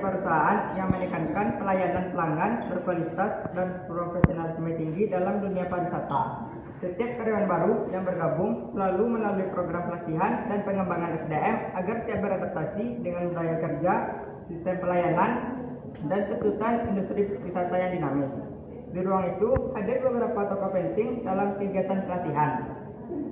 perusahaan yang menekankan pelayanan pelanggan berkualitas dan profesionalisme tinggi dalam dunia pariwisata. Setiap karyawan baru yang bergabung selalu melalui program pelatihan dan pengembangan SDM agar siap beradaptasi dengan budaya kerja, sistem pelayanan, dan tuntutan industri wisata yang dinamis. Di ruang itu hadir beberapa tokoh penting dalam kegiatan pelatihan.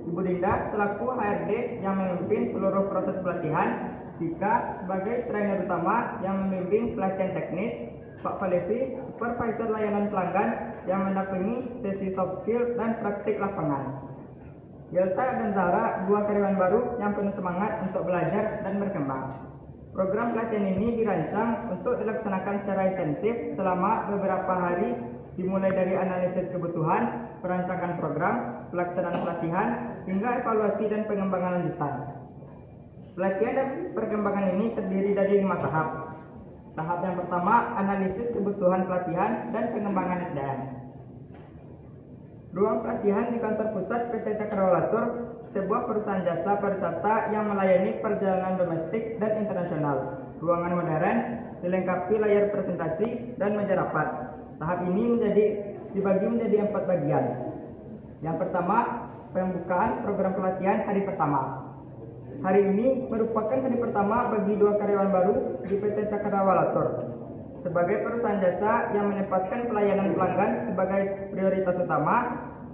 Ibu Dinda selaku HRD yang memimpin seluruh proses pelatihan, Dika sebagai trainer utama yang membimbing pelatihan teknis, Pak Falevi, supervisor layanan pelanggan yang mendampingi sesi soft skill dan praktik lapangan. Yelsa dan Zahra, dua karyawan baru yang penuh semangat untuk belajar dan berkembang. Program pelatihan ini dirancang untuk dilaksanakan secara intensif selama beberapa hari, dimulai dari analisis kebutuhan, perancangan program, pelaksanaan pelatihan, hingga evaluasi dan pengembangan lanjutan. Pelatihan dan perkembangan ini terdiri dari 5 tahap. Tahap yang pertama, analisis kebutuhan pelatihan dan pengembangan SDM. Ruang pelatihan di kantor pusat PT Cakrawalatur, sebuah perusahaan jasa pariwisata yang melayani perjalanan domestik dan internasional. Ruangan modern, dilengkapi layar presentasi dan meja rapat. Tahap ini dibagi menjadi 4 bagian. Yang pertama, pembukaan program pelatihan hari pertama. Hari ini merupakan hari pertama bagi 2 karyawan baru di PT Cakrawalatur. Sebagai perusahaan jasa yang menempatkan pelayanan pelanggan sebagai prioritas utama,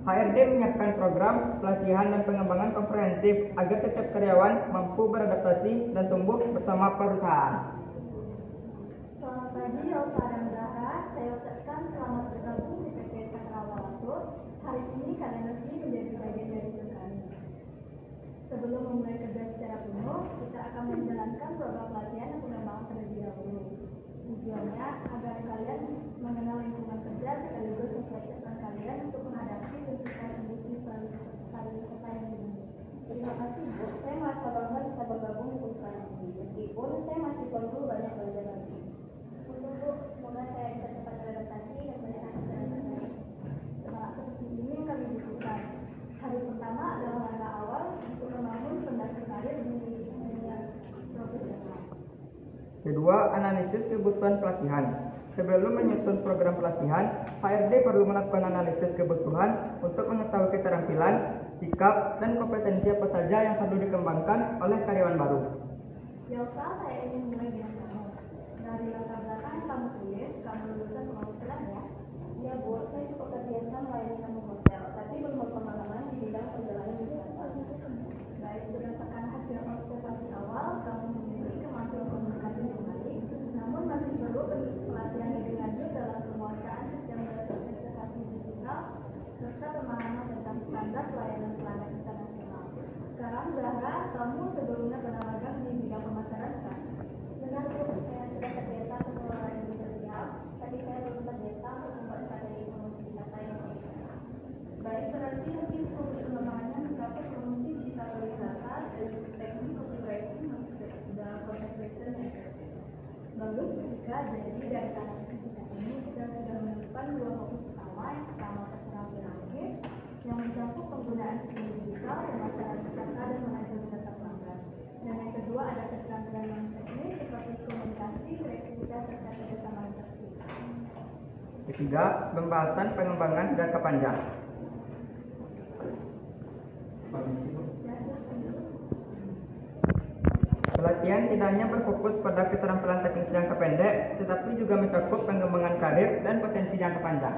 HRD menyiapkan program pelatihan dan pengembangan komprehensif agar setiap karyawan mampu beradaptasi dan tumbuh bersama perusahaan. Selamat pagi, Yelsa dan Zahra. Saya ucapkan selamat bergabung di PT Cakrawalatur. Hari ini kalian resmi menjadi bagian dari tim kami. Sebelum memulai kerja secara penuh, kita akan menjalankan program pelatihan dan pengembangan terlebih dahulu. Tujuannya agar kalian mengenal lingkungan kerja sekaligus mempersiapkan kalian untuk menghadapi tuntutan industri pariwisata yang dinamik. Terima kasih, Bu. Saya merasa bangga bisa bergabung di perusahaan ini, meskipun saya masih perlu banyak belajar lagi. Untuk Bu, semoga saya bisa cepat beradaptasi dan melihat secara baik. Semangat seperti ini yang kami butuhkan. Hari pertama adalah langkah awal untuk membangun fondasi karir di dunia profesional. Kedua, analisis kebutuhan pelatihan. Sebelum menyusun program pelatihan, HRD perlu melakukan analisis kebutuhan untuk mengetahui keterampilan, sikap, dan kompetensi apa saja yang perlu dikembangkan oleh karyawan baru. Yelsa, saya ingin mulai dengan kamu. Dari latar belakang yang kamu tulis, kamu lulusan pengadilan ya? Ya, Bu. Saya cukup terbiasa melayani tamu hotel, tapi belum berpengalaman di bidang perjalanan wisata. Baik, berdasarkan hasil observasi awal, kamu memiliki kemampuan komunikasi yang baik, namun masih perlu pelatihan lebih lanjut dalam penguasaan sistem bersertifikasi digital serta pemahaman tentang standar pelayanan pelanggan internasional. Sekarang, Zahra, kamu sebelumnya pernah magang di bidang pemasaran kan? Benar, Bu. Saya sudah terbiasa mengelola media sosial, tapi saya belum terbiasa untuk membuat strategi promosi wisata yang profesional. Baik, berarti mungkin fokus pengembangannya mencapai promosi digital wisata dari teknik copywriting dalam proses research and research. Bagus, ketika jadi dari analisis kita ini kita sudah menemukan 2 fokus utama. Yang pertama keterampilan teknis yang mencakup penggunaan sistem digital, pemasaran wisata dan manajemen data pelanggan. Dan yang kedua ada keterampilan non teknis seperti komunikasi, kreativitas serta kerjasama interaksi. Ketiga, pembahasan pengembangan jangka panjang. Pelatihan tidak hanya berfokus pada keterampilan teknis jangka pendek, tetapi juga mencakup pengembangan karir dan potensi jangka panjang.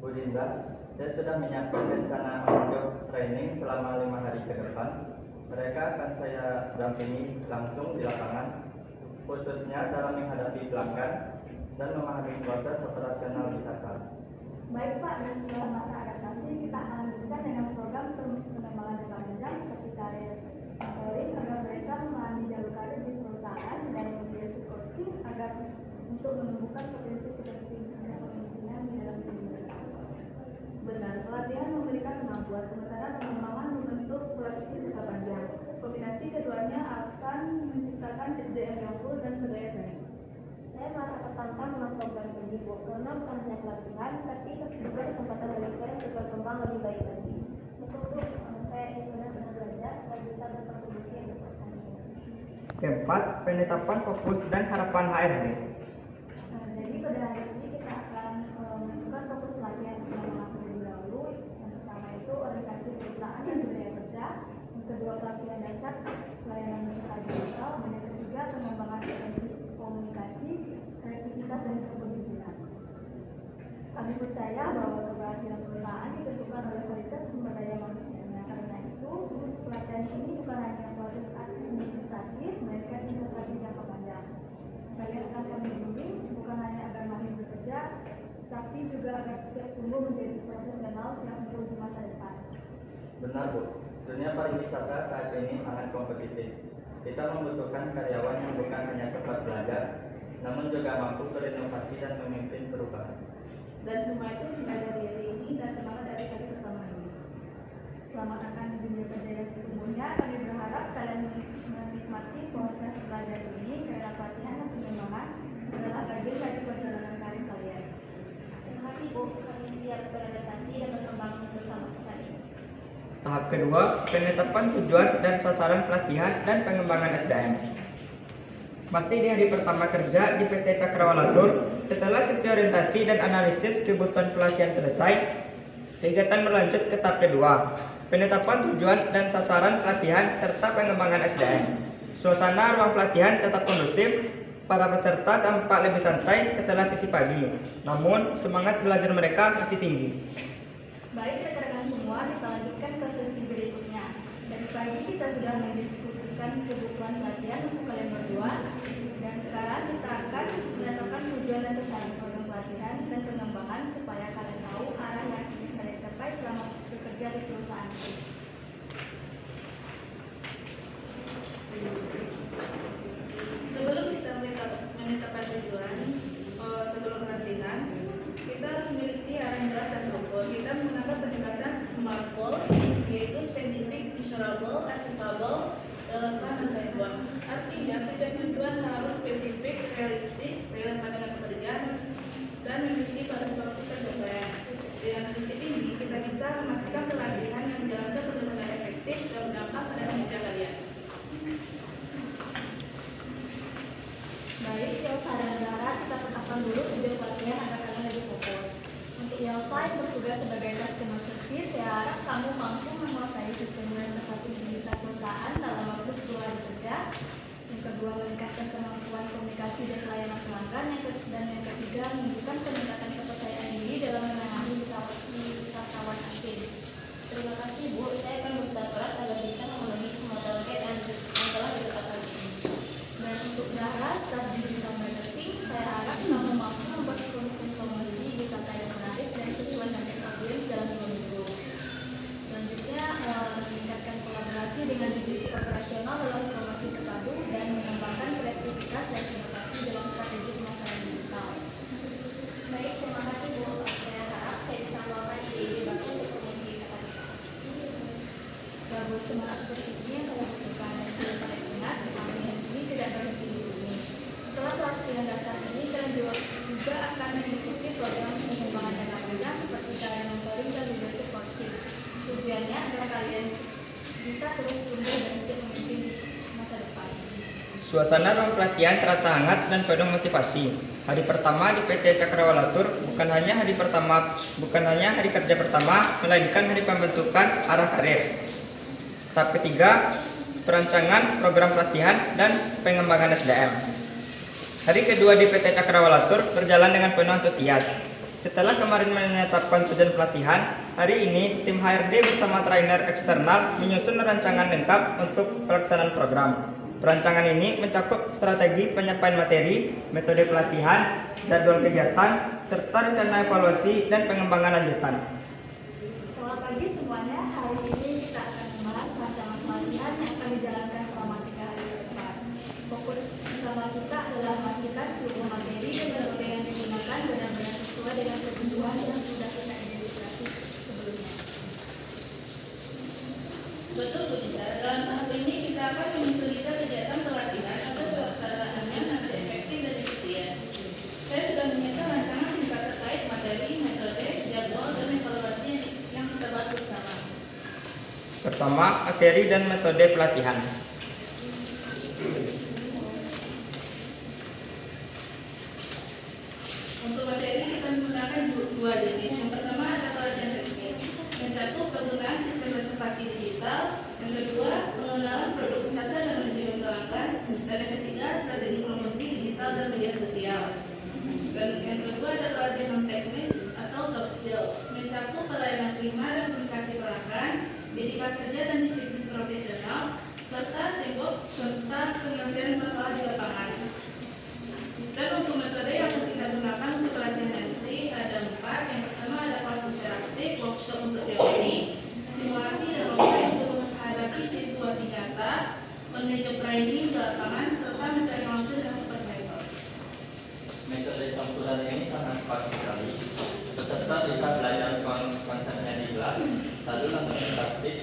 Bu Dinda, saya sudah menyiapkan rencana untuk training selama 5 hari ke depan. Mereka akan saya dampingi langsung di lapangan, khususnya dalam menghadapi pelanggan dan memahami proses operasional wisata. Baik Pak, dan setelah masa adaptasi kita akan lanjutkan dengan program pengembangan jangka panjang seperti karir mentoring agar mereka memahami jalur karir di perusahaan dan memiliki coaching agar untuk menumbuhkan potensi kepemimpinan di dalam diri mereka. Benar, pelatihan memberikan kemampuan, sementara pengembangan membentuk proyeksi jangka panjang. Kombinasi keduanya akan menciptakan SDM yang full dan berdaya saing. Saya merasa tertantang dengan program ini, Bu, karena bukan hanya pelatihan, tapi juga kesempatan bagi saya untuk berkembang lebih baik lagi. Betul, Bu. Saya ingin benar-benar belajar dan bisa berkontribusi untuk perusahaan ini. Keempat, penetapan fokus dan harapan HRD. Jadi pada hari ini kita akan menentukan fokus pelatihan selama terlebih dahulu. Yang pertama itu orientasi perusahaan dan budaya kerja. Yang kedua pelatihan dasar pelayanan peserta digital. Dan yang ketiga pengembangan potensi komunikasi, kreativitas dan kepemimpinan. Kami percaya bahwa keberhasilan perusahaan ditentukan oleh kualitas sumber daya manusianya. Karena itu, pelatihan ini bukan hanya proses administratif, melainkan investasi jangka panjang. Kalian akan kami bimbing bukan hanya agar mahir bekerja, tapi juga agar siap tumbuh menjadi profesional yang unggul di masa depan. Benar, Bu. Dunia pariwisata saat ini sangat kompetitif. Kita membutuhkan karyawan yang bukan hanya cepat belajar, namun juga mampu berinovasi dan memimpin perubahan. Dan semua itu dimulai dari hari ini dan semangat dari hari pertama ini. Selamat datang di dunia kerja yang sesungguhnya. Kami berharap kalian menikmati proses belajar ini karena pelatihan dan pengembangan adalah bagian dari perjalanan karir kalian. Terima kasih Bu, kami siap beradaptasi dan berkembang bersama kali. Tahap kedua, penetapan tujuan dan sasaran pelatihan dan pengembangan SDM. Masih di hari pertama kerja di PT Cakrawala Tour, setelah sesi orientasi dan analisis kebutuhan pelatihan selesai, kegiatan berlanjut ke tahap kedua, penetapan tujuan dan sasaran pelatihan serta pengembangan SDM. Suasana ruang pelatihan tetap kondusif, para peserta tampak lebih santai setelah sesi pagi, namun semangat belajar mereka masih tinggi. Baik rekan-rekan semua, kita lanjutkan ke sesi berikutnya. Dari pagi kita sudah mendiskusikan kebutuhan pelatihan untuk kalian berdua. Dan sekarang kita akan menetapkan tujuan dan sasaran program pelatihan dan pengembangan supaya kalian tahu arah yang ingin kalian capai selama bekerja di perusahaan itu. Sebelum kita menetapkan tujuan, sebelum pelatihan, kita harus memiliki arah yang jelas dan terukur. Kita menggunakan pendekatan SMART goals, yaitu specific, measurable, achievable, relevan, dan timeline. Artinya, setiap tujuan harus spesifik, realistis, relevan dengan pekerjaan, dan memiliki batas waktu pencapaian. Dengan prinsip ini, kita bisa memastikan pelatihan yang dijalankan benar-benar efektif dan berdampak pada kinerja kalian. Baik, Yelsa dan Zara, kita tetapkan dulu tujuan pelatihan agar kalian lebih fokus. Untuk Yelsa yang bertugas sebagai customer service, saya harap kamu mampu menguasai sistem reservasi digital perusahaan dalam waktu 10 hari kerja. Yang kedua, meningkatkan kemampuan komunikasi dan pelayanan pelanggan. Dan yang ketiga, menunjukkan peningkatan kepercayaan diri dalam menangani wisatawan asing. Terima kasih Bu, saya akan berusaha keras agar bisa memenuhi semua target yang telah ditetapkan ini. Dan untuk Zahra, staf digital marketing, saya harap kamu mampu membuat konten promosi wisata yang menarik dan sesuai target audiens dalam 2 minggu. Selanjutnya, meningkatkan kolaborasi dengan divisi operasional dalam promosi terpadu dan mengembangkan kreativitas dan inovasi dalam strategi pemasaran digital. Baik, terima kasih Bu. Saya harap saya bisa membawakan ide-ide baru untuk promosi wisata. Bagus, semangat seperti ini yang saya butuhkan dan tidak pada ingat, kami ini tidak berhenti di sini. Setelah pelatihan dasar ini, kalian juga akan mengikuti program pengembangan jangka panjang seperti kalian mentoring dan leadership coaching. Tujuannya agar kalian bisa terus tumbuh dan siap memimpin di masa depan. Suasana ruang pelatihan terasa hangat dan penuh motivasi. Hari pertama di PT Cakrawala Tour bukan hanya hari kerja pertama, melainkan hari pembentukan arah karir. Tahap ketiga, perancangan program pelatihan dan pengembangan SDM. Hari kedua di PT Cakrawala Tour berjalan dengan penuh antusias. Setelah kemarin menetapkan tujuan pelatihan, hari ini tim HRD bersama trainer eksternal menyusun rancangan lengkap untuk pelaksanaan program. Perancangan ini mencakup strategi penyampaian materi, metode pelatihan, jadwal kegiatan, serta rencana evaluasi dan pengembangan lanjutan. Selamat pagi semuanya, hari ini kita akan membahas rancangan pelatihan yang akan dijalankan selama 3 hari ke depan. Fokus utama kita adalah memastikan seluruh materi dan metode yang digunakan benar-benar sesuai dengan kebutuhan yang sudah kita identifikasi sebelumnya. Betul Bu Dita, dalam tahap ini kita akan menyesuaikan kegiatan pelatihan agar pelaksanaannya masih efektif dan efisien. Saya sudah menyiapkan rancangan singkat terkait materi, metode, jadwal, dan evaluasi yang kita bahas bersama. Pertama, materi dan metode pelatihan. Untuk materi kita menggunakan dua jenis. Yang pertama adalah pelatihan teknis. Yang satu penggunaan sistem reservasi digital. Yang kedua pengenalan produk wisata dan manajemen pelanggan. Dan yang ketiga strategi promosi digital dan media sosial. Dan yang kedua adalah pelatihan teknis atau soft skill. Mencakup pelayanan prima dan komunikasi pelanggan, etikat kerja dan disiplin profesional, serta teamwork serta penyelesaian masalah di lapangan. Dan untuk metode yang kita gunakan untuk pelatihan nanti ada 4. Yang pertama ada kelas interaktif, workshop untuk teori, simulasi dan role untuk menghadapi situasi nyata, on-the-job training di lapangan, serta mencari langsung dengan supervisor. Metode campuran ini sangat pas sekali. Peserta bisa belajar konsepnya di kelas, lalu langsung praktik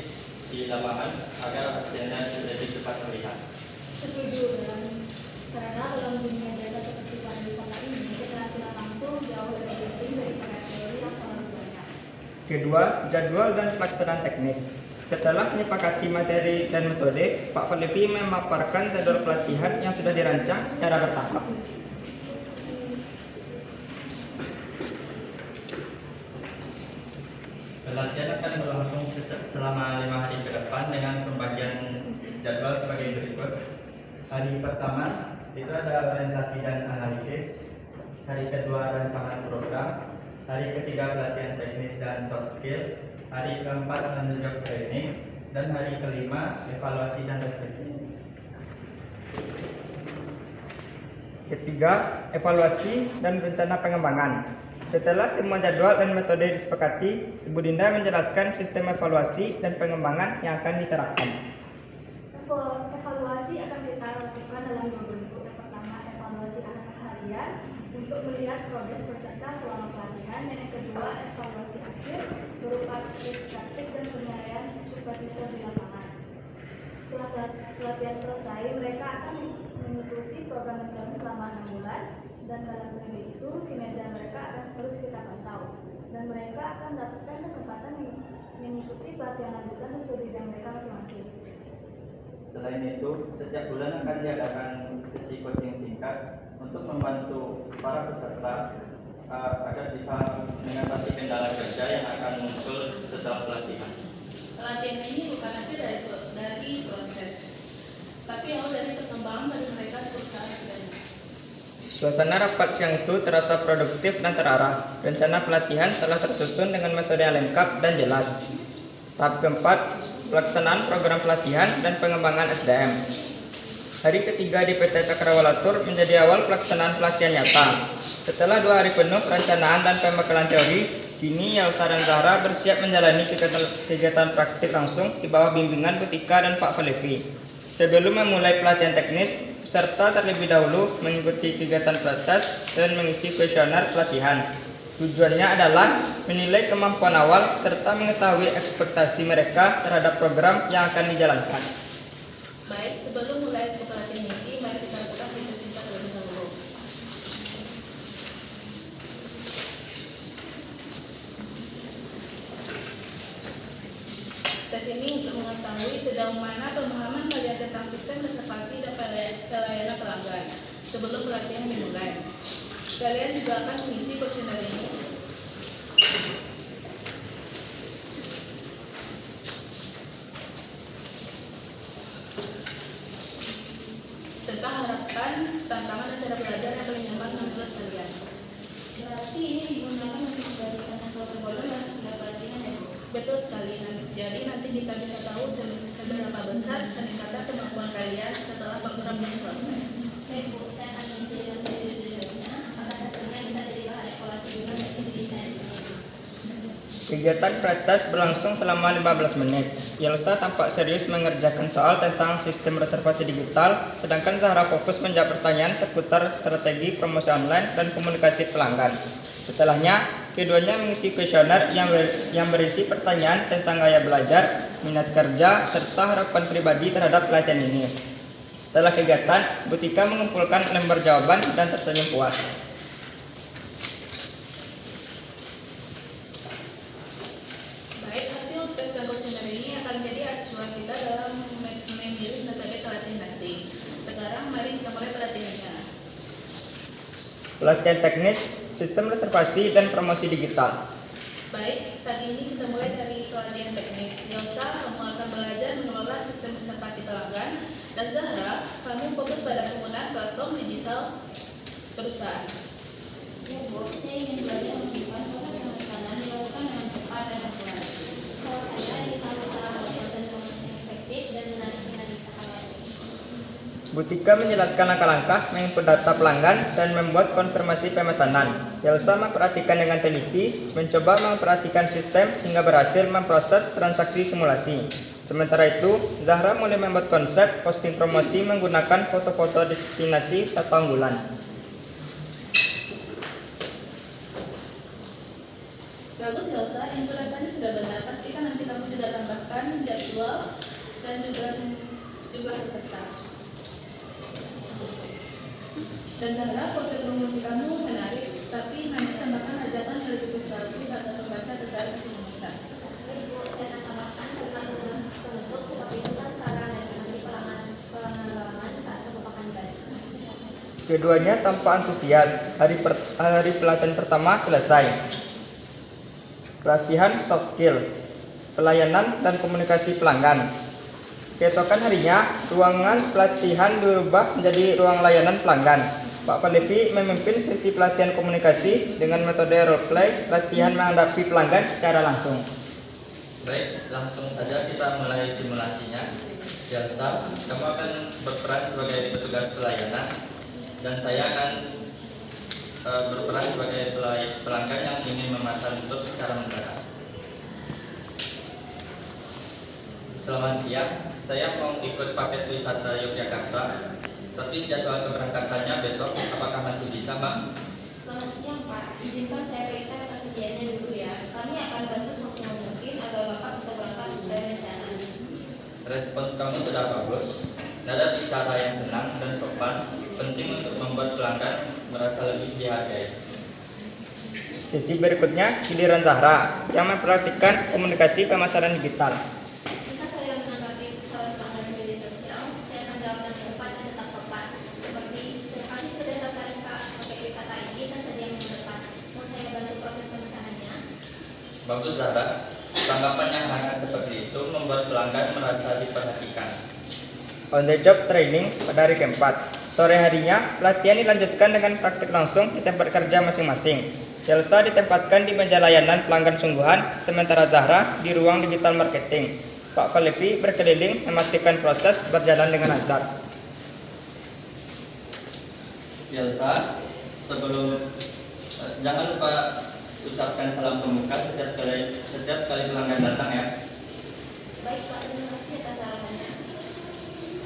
di lapangan agar hasilnya lebih cepat terlihat. Setuju, Dan. Karena dalam dunia jasa seperti pariwisata ini, keterampilan langsung jauh lebih penting daripada teori yang terlalu banyak. Kedua, jadwal dan pelaksanaan teknis. Setelah menyepakati materi dan metode, Pak Falevi memaparkan jadwal pelatihan yang sudah dirancang secara bertahap. Pelatihan akan berlangsung selama 5 hari ke depan dengan pembagian jadwal sebagai berikut. Hari pertama itu ada orientasi dan analisis. Hari kedua rancangan program. Hari ketiga pelatihan teknis dan soft skill. Hari keempat on-the-job training. Dan hari kelima evaluasi dan refleksi. Ketiga, evaluasi dan rencana pengembangan. Setelah semua jadwal dan metode disepakati, Ibu Dinda menjelaskan sistem evaluasi dan pengembangan yang akan diterapkan. Evaluasi akan kita lakukan dalam 2 bentuk. Yang pertama, evaluasi akhir harian untuk melihat progres peserta selama pelatihan. Dan yang kedua, evaluasi akhir berupa case praktik dan penilaian supervisor di lapangan. Setelah pelatihan selesai, mereka akan mengikuti program berjalan selama 6 bulan. Dan dalam periode itu, kinerja mereka akan terus kita pantau. Dan mereka akan mendapatkan kesempatan mengikuti pelatihan lanjutan sesuai bidang mereka masing-masing. Selain itu, setiap bulan akan diadakan sesi coaching singkat untuk membantu para peserta agar bisa mengatasi kendala kerja yang akan muncul setelah pelatihan. Pelatihan ini bukan akhir dari proses, tapi awal dari perkembangan dari mereka di perusahaan kita. Suasana rapat siang itu terasa produktif dan terarah. Rencana pelatihan telah tersusun dengan metode yang lengkap dan jelas. Tahap keempat, pelaksanaan program pelatihan dan pengembangan SDM. Hari ketiga di PT Cakrawala-Tour menjadi awal pelaksanaan pelatihan nyata. Setelah 2 hari penuh perencanaan dan pembekalan teori, kini Yelsa dan Zahra bersiap menjalani kegiatan praktik langsung di bawah bimbingan Bu Tika dan Pak Falevi. Sebelum memulai pelatihan teknis, peserta terlebih dahulu mengikuti kegiatan prates dan mengisi kuesioner pelatihan. Tujuannya adalah menilai kemampuan awal serta mengetahui ekspektasi mereka terhadap program yang akan dijalankan. Baik, sebelum mulai pelatihan ini, mari kita lakukan riset singkat terlebih dahulu. Tes ini untuk mengetahui sejauh mana pemahaman kalian tentang sistem reservasi dan pelayanan pelanggan sebelum pelatihan dimulai. Kalian juga akan mengisi kuesioner ini. Tentang harapan, tantangan dan cara belajar yang paling nyaman menurut kalian. Berarti ini digunakan untuk memberikan hasil sebelum dan sudah pelatihan ya, Bu? Betul sekali. Jadi nanti kita bisa tahu seberapa besar peningkatan kemampuan kalian setelah program ini selesai. Baik, Bu, saya akan menceritakan sejujurnya agar hasilnya bisa jadi bahan evaluasi juga dari diri saya sendiri. Kegiatan prates berlangsung selama 15 menit. Yelsa tampak serius mengerjakan soal tentang sistem reservasi digital, sedangkan Zahra fokus menjawab pertanyaan seputar strategi promosi online dan komunikasi pelanggan. Setelahnya, keduanya mengisi kuesioner yang berisi pertanyaan tentang gaya belajar, minat kerja, serta harapan pribadi terhadap pelatihan ini. Setelah kegiatan, Bu Tika mengumpulkan lembar jawaban dan tersenyum puas. Baik, hasil tes dan kuesioner ini akan menjadi acuan kita dalam memilih metode pelatihan nanti. Sekarang mari kita mulai pelatihannya. Pelatihan teknis sistem reservasi dan promosi digital. Baik, pagi ini kita mulai dari pelatihan teknis. Yelsa, kamu akan belajar mengelola sistem reservasi pelanggan, dan Zahra, kamu fokus pada penggunaan platform digital perusahaan. Ya Bu, saya ingin belajar menunjukkan proses pemesanan dilakukan dengan cepat dan akurat. Kalau saya ingin tahu cara membuat dan promosi yang efektif dan menarik minat wisatawan. Bu Tika menjelaskan langkah-langkah menginput data pelanggan dan membuat konfirmasi pemesanan. Yelsa memperhatikan dengan teliti, mencoba mengoperasikan sistem hingga berhasil memproses transaksi simulasi. Sementara itu, Zahra mulai membuat konsep posting promosi menggunakan foto-foto destinasi atau unggulan. Bagus Yelsa, info datanya sudah benar. Pastikan nanti kamu juga tambahkan jadwal dan juga jumlah peserta. Dan Zahra, konsep promosi kamu menarik, tapi nanti tambahkan ajakan yang lebih persuasif agar pembaca tertarik untuk memesan. Ibu, saya akan tambahkan tentang usaha penutup seperti pesan saran dan nanti pelanggan saat merupakan baik. Keduanya tanpa antusias. Hari pelatihan pertama selesai. Pelatihan soft skill, pelayanan dan komunikasi pelanggan. Keesokan harinya, ruangan pelatihan dirubah menjadi ruang layanan pelanggan. Pak Falevi memimpin sesi pelatihan komunikasi dengan metode role-play, latihan menghadapi pelanggan secara langsung. Baik, langsung saja kita mulai simulasinya. Yelsa, kamu akan berperan sebagai petugas pelayanan, dan saya akan berperan sebagai pelanggan yang ingin memesan tur secara mendadak. Selamat siang, saya mau ikut paket wisata Yogyakarta, tapi jadwal keberangkatannya besok. Apakah masih bisa, Mbak? Selamat siang Pak, izinkan saya periksa ketersediaannya dulu ya. Kami akan bantu semaksimal mungkin agar Bapak bisa berangkat sesuai rencana. Respons kamu sudah bagus. Nada bicara yang tenang dan sopan penting untuk membuat pelanggan merasa lebih dihargai. Sesi berikutnya, giliran Zahra yang memperhatikan komunikasi pemasaran digital. Jika saya menanggapi persoalan pelanggan di media sosial, saya akan jawab dengan tepat dan tetap sopan. Seperti, terima kasih sudah daftarin Kak paket wisata ini dan sedia minggu depan. Mau saya bantu proses pemesanannya? Bagus, Zahra. Tanggapan yang hangat seperti itu membuat pelanggan merasa diperhatikan. On the job training pada hari keempat. Sore harinya, pelatihan dilanjutkan dengan praktik langsung di tempat kerja masing-masing. Yelsa ditempatkan di meja layanan pelanggan sungguhan, sementara Zahra di ruang digital marketing. Pak Falevi berkeliling memastikan proses berjalan dengan lancar. Yelsa, sebelum jangan lupa ucapkan salam pembuka setiap kali pelanggan datang ya. Baik Pak, terima kasih atas sarannya.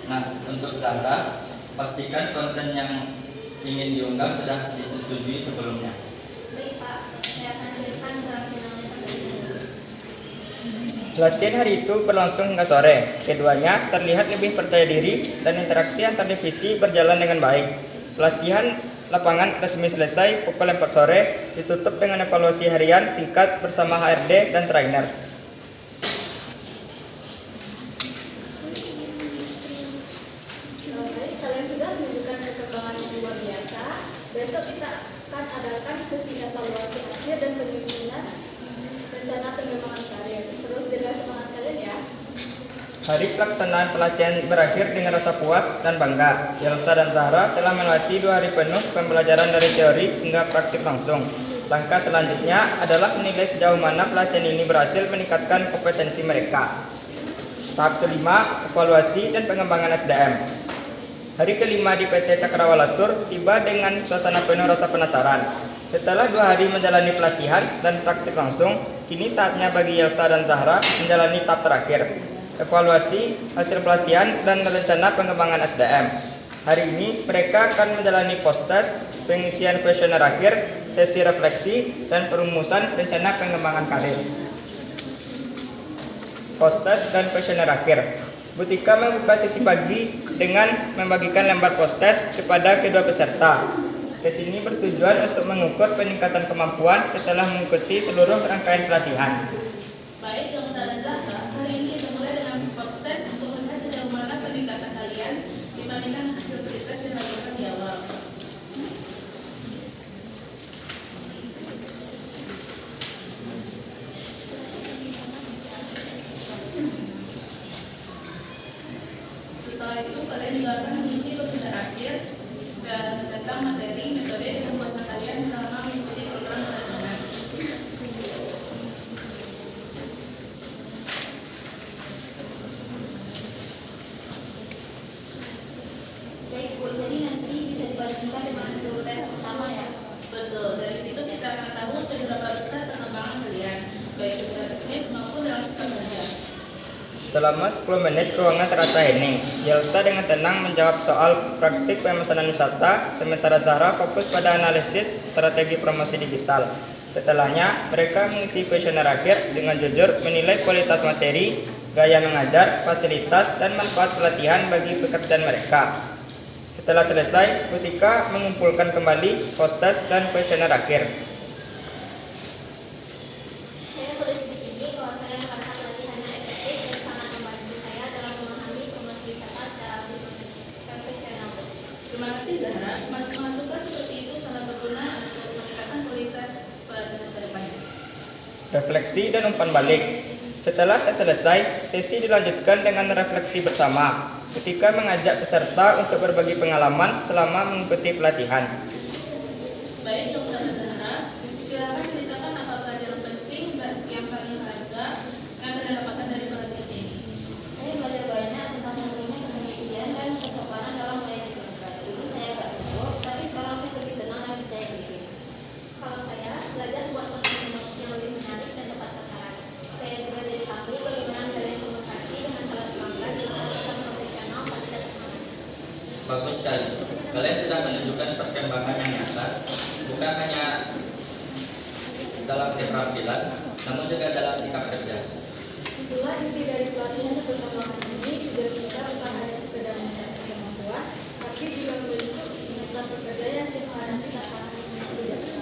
Nah, untuk Zahra, pastikan konten yang ingin diunggah sudah disetujui sebelumnya. Baik Pak, saya akan kirimkan draft finalnya sampai dulu. Latihan hari itu berlangsung hingga sore. Keduanya terlihat lebih percaya diri dan interaksi antar divisi berjalan dengan baik. Pelatihan lapangan resmi selesai pukul 4 sore, ditutup dengan evaluasi harian singkat bersama HRD dan trainer. Baik, kalian sudah menunjukkan perkembangan yang luar biasa. Besok kita akan adakan sesi evaluasi akhir dan penyusunan rencana pengembangan karir. Terus jaga semangat kalian ya. Hari pelaksanaan pelatihan berakhir dengan rasa puas dan bangga. Yelsa dan Zahra telah melalui 2 hari penuh pembelajaran dari teori hingga praktik langsung. Langkah selanjutnya adalah menilai sejauh mana pelatihan ini berhasil meningkatkan kompetensi mereka. Tahap kelima, evaluasi dan pengembangan SDM. Hari kelima di PT Cakrawala Tour tiba dengan suasana penuh rasa penasaran. Setelah 2 hari menjalani pelatihan dan praktik langsung, kini saatnya bagi Yelsa dan Zahra menjalani tahap terakhir. Evaluasi, hasil pelatihan, dan rencana pengembangan SDM. Hari ini mereka akan menjalani post-test, pengisian kuesioner akhir, sesi refleksi, dan perumusan rencana pengembangan karir. Post-test dan kuesioner akhir. Bu Tika membuka sesi pagi dengan membagikan lembar post-test kepada kedua peserta. Tes ini bertujuan untuk mengukur peningkatan kemampuan setelah mengikuti seluruh rangkaian pelatihan. Baik, Yelsa dan Zahra, hari ini kita mulai dengan post-test untuk melihat sejauh mana peningkatan kalian dibandingkan hasil tes yang dilakukan di awal. Selama 10 menit ruangan terasa hening. Yelsa dengan tenang menjawab soal praktik pemesanan wisata, sementara Zahra fokus pada analisis strategi promosi digital. Setelahnya, mereka mengisi kuesioner akhir dengan jujur menilai kualitas materi, gaya mengajar, fasilitas, dan manfaat pelatihan bagi pekerjaan mereka. Setelah selesai, Kutika mengumpulkan kembali post-test dan kuesioner akhir. Saya tulis di sini bahwa saya merasa pelatihannya efektif dan sangat membantu saya dalam memahami promosi wisata secara lebih profesional. Terima kasih Zahra. Masukan seperti itu sangat berguna untuk meningkatkan kualitas pelatihan ke depannya. Refleksi dan umpan balik. Setelah tes selesai, sesi dilanjutkan dengan refleksi bersama. Ketika mengajak peserta untuk berbagi pengalaman selama mengikuti pelatihan. Baik Dr. Zahra, silakan ceritakan apa pelajaran penting dan yang paling berharga yang Anda dapatkan dari pelatihan ini. Saya belajar banyak tentang pentingnya kepemimpinan dan kesopanan dalam melayani pelanggan. Dulu saya agak gugup, tapi sekarang saya lebih tenang dan percaya diri. Kalau saya belajar buat konten promosi yang lebih menarik dan tepat sasaran. Saya juga jadi tahu bagaimana menjalin komunikasi dengan calon pelanggan dengan tetap profesional tapi tetap semangat. Bagus sekali. Kalian sudah menunjukkan perkembangan yang nyata, bukan hanya dalam keterampilan, namun juga dalam sikap kerja. Itulah inti dari pelatihan dan pengembangan ini. Tujuan kita bukan hanya sekedar mencapai kemampuan, tapi juga membentuk mitra pekerja yang siap menghadapi tantangan bijaksana.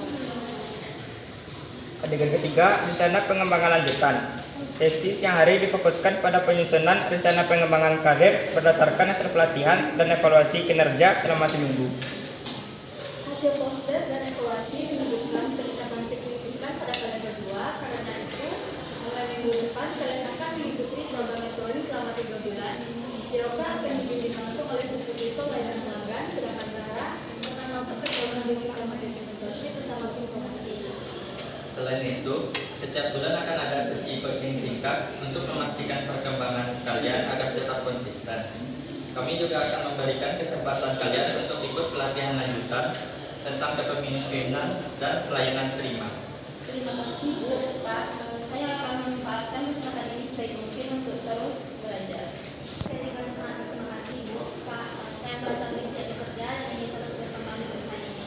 Adegan ketiga, rencana pengembangan lanjutan. Sesi siang hari difokuskan pada penyusunan rencana pengembangan karir berdasarkan hasil pelatihan dan evaluasi kinerja selama seminggu. Hasil post-test dan evaluasi menunjukkan peningkatan signifikan pada kalian berdua. Karena itu, mulai minggu depan kalian akan mengikuti program mentoring selama 3 bulan. Yelsa akan dibimbing langsung oleh supervisor layanan pelanggan, sedangkan Zahra akan masuk ke program digital marketing mentorship bersama tim promosi. Selain itu, setiap bulan akan ada sesi coaching singkat untuk memastikan perkembangan kalian agar tetap konsisten. Kami juga akan memberikan kesempatan kalian untuk ikut pelatihan lanjutan tentang kepemimpinan dan pelayanan terima. Terima kasih Bu, Pak. Saya akan memanfaatkan kesempatan ini sebaik mungkin untuk terus belajar. Saya juga sangat berterima kasih Bu, Pak. Saya merasa lebih siap bekerja dan ingin terus berkembang di perusahaan ini.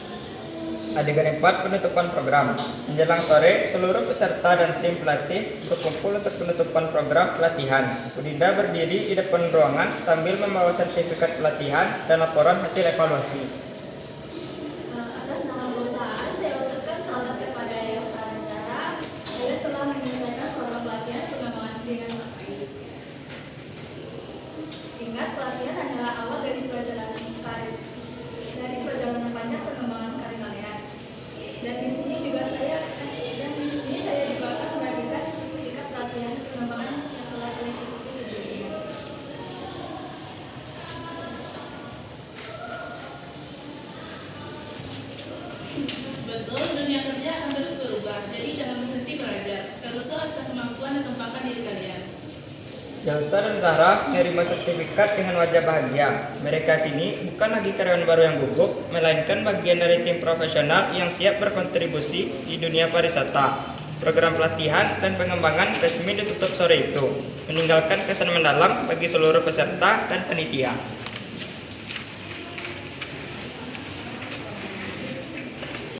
Adegan 4, penutupan program. Menjelang sore, seluruh peserta dan tim pelatih berkumpul untuk penutupan program pelatihan. Budinda berdiri di depan ruangan sambil membawa sertifikat pelatihan dan laporan hasil evaluasi. Atas nama perusahaan, saya ucapkan selamat kepada Yelsa dan Zahra. Kalian telah menyelesaikan program pelatihan pengembangan dengan baik. Ingat, pelatihan adalah awal dari perjalanan karir, dari perjalanan panjang pengembangan karir kalian. Dan di sini saya juga akan membagikan sertifikat pelatihan pengembangan yang telah kalian ikuti sebelumnya. Betul, dunia kerja akan terus berubah, jadi jangan berhenti belajar. Teruslah asah kemampuan dan kembangkan diri kalian. Yelsa dan Zahra menerima sertifikat dengan wajah bahagia. Mereka kini bukan lagi karyawan baru yang gugup, melainkan bagian dari tim profesional yang siap berkontribusi di dunia pariwisata. Program pelatihan dan pengembangan resmi ditutup sore itu, meninggalkan kesan mendalam bagi seluruh peserta dan panitia.